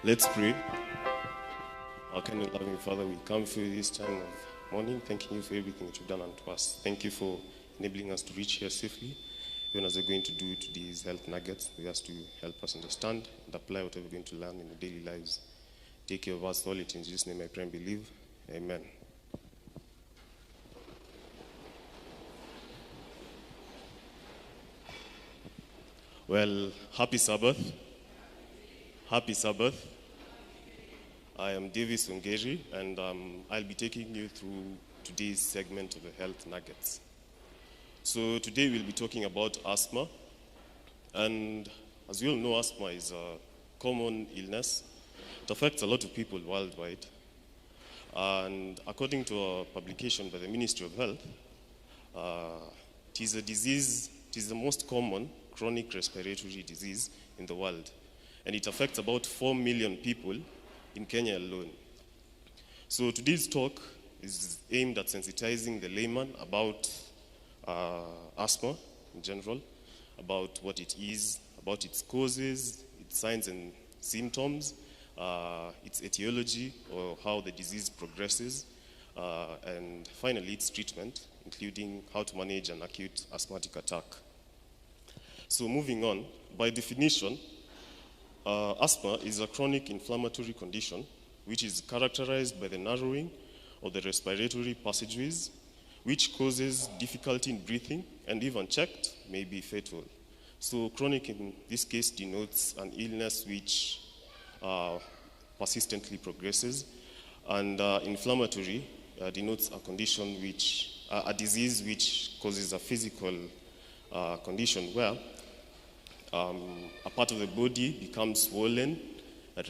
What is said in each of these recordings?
Let's pray. Our kind and loving Father, we come for this time of morning, thanking you for everything that you've done unto us. Thank you for enabling us to reach here safely. Even as we're going to do today's health nuggets, we ask to help us understand and apply whatever we're going to learn in our daily lives. Take care of us all. It in Jesus' name I pray and believe. Amen. Well, happy Sabbath. Happy Sabbath. I am Davis Ongeri, and I'll be taking you through today's segment of the Health Nuggets. So today we'll be talking about asthma, and as you all know, asthma is a common illness. It affects a lot of people worldwide, and according to a publication by the Ministry of Health, it is a disease, it is the most common chronic respiratory disease in the world, and it affects about 4 million people in Kenya alone. So today's talk is aimed at sensitizing the layman about asthma in general, about what it is, about its causes, its signs and symptoms, its etiology or how the disease progresses, and finally its treatment, including how to manage an acute asthmatic attack. So moving on, by definition, asthma is a chronic inflammatory condition which is characterized by the narrowing of the respiratory passageways, which causes difficulty in breathing and, if unchecked, may be fatal. So chronic in this case denotes an illness which persistently progresses, and inflammatory denotes a condition which, a disease which causes a physical condition where a part of the body becomes swollen,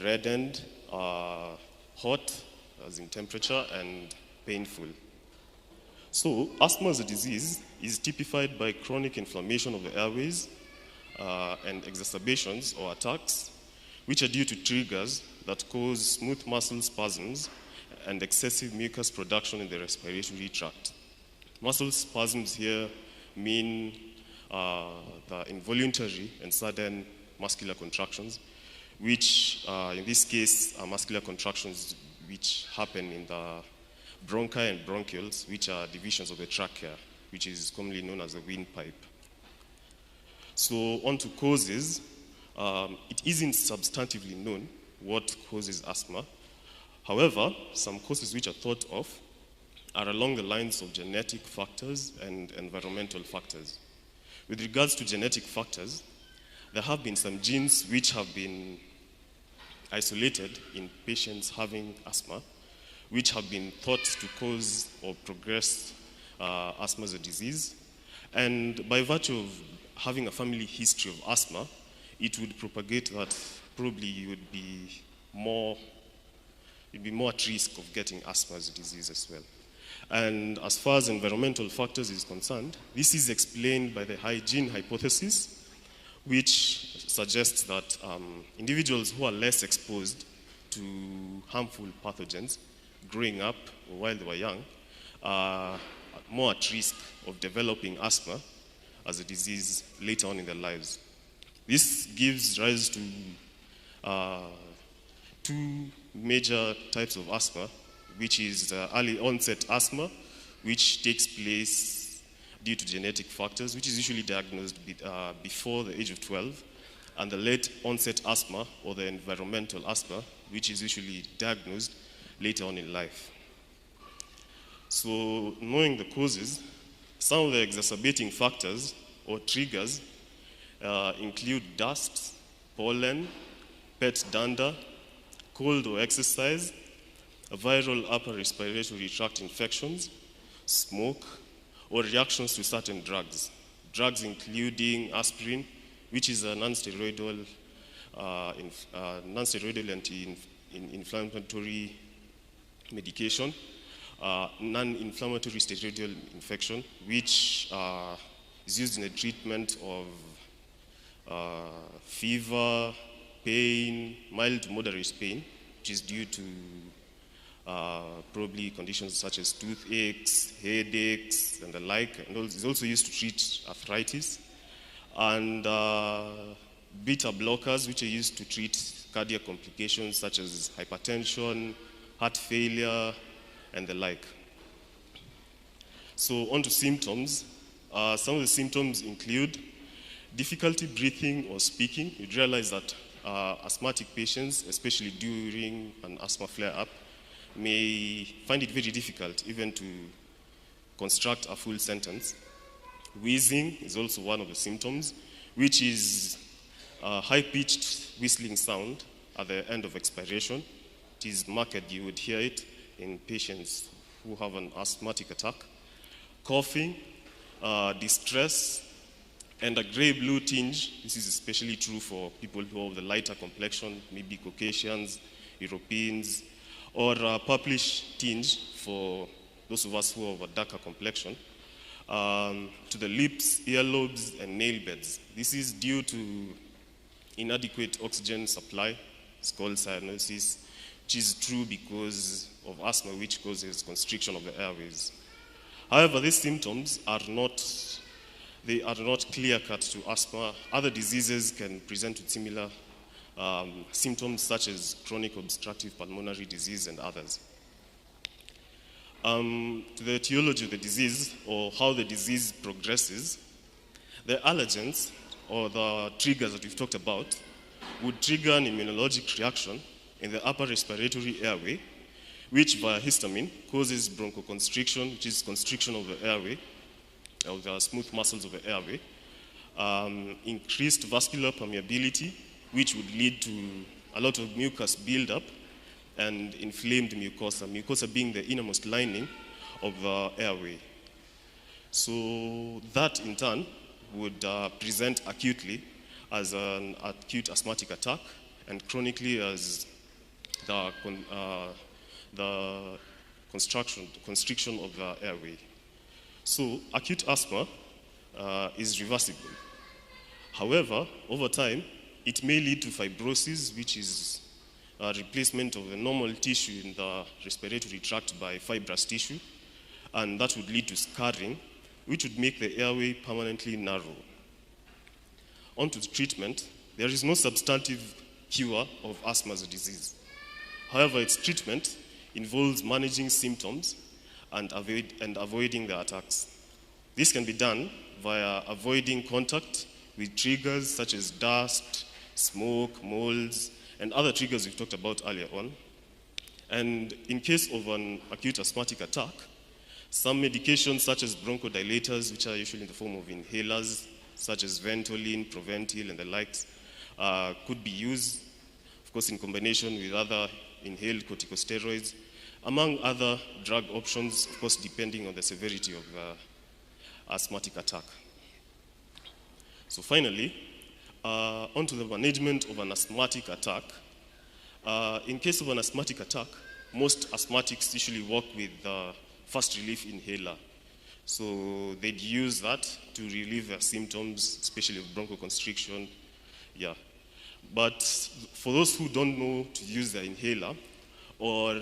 reddened, hot, as in temperature, and painful. So, asthma as a disease is typified by chronic inflammation of the airways and exacerbations or attacks, which are due to triggers that cause smooth muscle spasms and excessive mucus production in the respiratory tract. Muscle spasms here mean the involuntary and sudden muscular contractions, which in this case are muscular contractions which happen in the bronchi and bronchioles, which are divisions of the trachea, which is commonly known as the windpipe. So on to causes. It isn't substantively known what causes asthma. However, some causes which are thought of are along the lines of genetic factors and environmental factors. With regards to genetic factors, there have been some genes which have been isolated in patients having asthma, which have been thought to cause or progress asthma as a disease. And by virtue of having a family history of asthma, it would propagate that probably you would be more at risk of getting asthma as a disease as well. And as far as environmental factors is concerned, this is explained by the hygiene hypothesis, which suggests that individuals who are less exposed to harmful pathogens growing up or while they were young are more at risk of developing asthma as a disease later on in their lives. This gives rise to two major types of asthma, which is early onset asthma, which takes place due to genetic factors, which is usually diagnosed before the age of 12, and the late onset asthma, or the environmental asthma, which is usually diagnosed later on in life. So knowing the causes, some of the exacerbating factors or triggers include dust, pollen, pet dander, cold or exercise, viral upper respiratory tract infections, smoke, or reactions to certain drugs. Drugs including aspirin, which is a non-steroidal anti-inflammatory medication, non-inflammatory steroidal infection, which is used in the treatment of fever, pain, mild to moderate pain, which is due to probably conditions such as toothaches, headaches, and the like. And it's also used to treat arthritis. And beta blockers, which are used to treat cardiac complications such as hypertension, heart failure, and the like. So on to symptoms. Some of the symptoms include difficulty breathing or speaking. You'd realize that asthmatic patients, especially during an asthma flare-up, may find it very difficult even to construct a full sentence. Wheezing is also one of the symptoms, which is a high-pitched whistling sound at the end of expiration. It is marked, you would hear it in patients who have an asthmatic attack. Coughing, distress, and a gray-blue tinge. This is especially true for people who have the lighter complexion, maybe Caucasians, Europeans, or a purplish tinge for those of us who have a darker complexion. To the lips, earlobes, and nail beds. This is due to inadequate oxygen supply. It's called cyanosis, which is true because of asthma, which causes constriction of the airways. However, these symptoms are not clear-cut to asthma. Other diseases can present with similar symptoms, such as chronic obstructive pulmonary disease and others. To the etiology of the disease, or how the disease progresses, the allergens, or the triggers that we've talked about, would trigger an immunologic reaction in the upper respiratory airway, which via histamine causes bronchoconstriction, which is constriction of the airway, of the smooth muscles of the airway, increased vascular permeability, which would lead to a lot of mucus buildup, and inflamed mucosa being the innermost lining of the airway. So that in turn would present acutely as an acute asthmatic attack, and chronically as the constriction of the airway. So acute asthma is reversible. However, over time, it may lead to fibrosis, which is a replacement of the normal tissue in the respiratory tract by fibrous tissue, and that would lead to scarring, which would make the airway permanently narrow. On to the treatment. There is no substantive cure of asthma as a disease. However, its treatment involves managing symptoms and avoiding the attacks. This can be done via avoiding contact with triggers such as dust, smoke, molds, and other triggers we've talked about earlier on. And in case of an acute asthmatic attack, some medications such as bronchodilators, which are usually in the form of inhalers, such as Ventolin, Proventil, and the likes, could be used, of course, in combination with other inhaled corticosteroids, among other drug options, of course, depending on the severity of the asthmatic attack. So finally, onto the management of an asthmatic attack. In case of an asthmatic attack, most asthmatics usually work with the first relief inhaler. So they'd use that to relieve their symptoms, especially of bronchoconstriction. Yeah. But for those who don't know to use the inhaler, or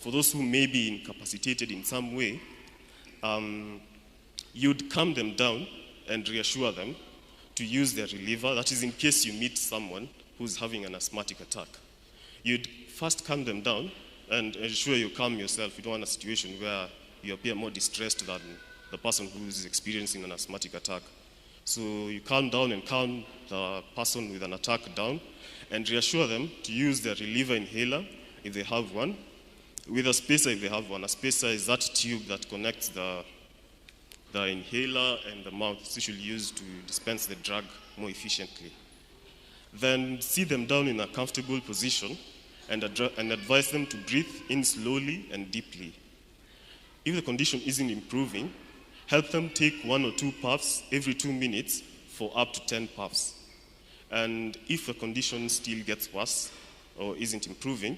for those who may be incapacitated in some way, you'd calm them down and reassure them to use their reliever. That is, in case you meet someone who's having an asthmatic attack. You'd first calm them down and ensure you calm yourself. You don't want a situation where you appear more distressed than the person who's experiencing an asthmatic attack. So you calm down and calm the person with an attack down and reassure them to use their reliever inhaler if they have one, with a spacer if they have one. A spacer is that tube that connects the inhaler and the mouth. It's usually used to dispense the drug more efficiently. Then sit them down in a comfortable position and advise them to breathe in slowly and deeply. If the condition isn't improving, help them take 1 or 2 puffs every 2 minutes for up to 10 puffs. And if the condition still gets worse or isn't improving,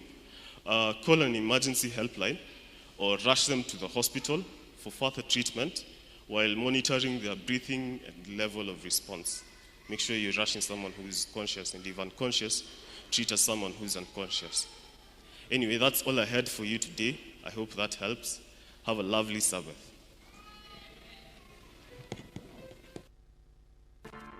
call an emergency helpline or rush them to the hospital for further treatment while monitoring their breathing and level of response. Make sure you're rushing someone who is conscious, and if unconscious, treat as someone who's unconscious. Anyway, that's all I had for you today. I hope that helps. Have a lovely Sabbath.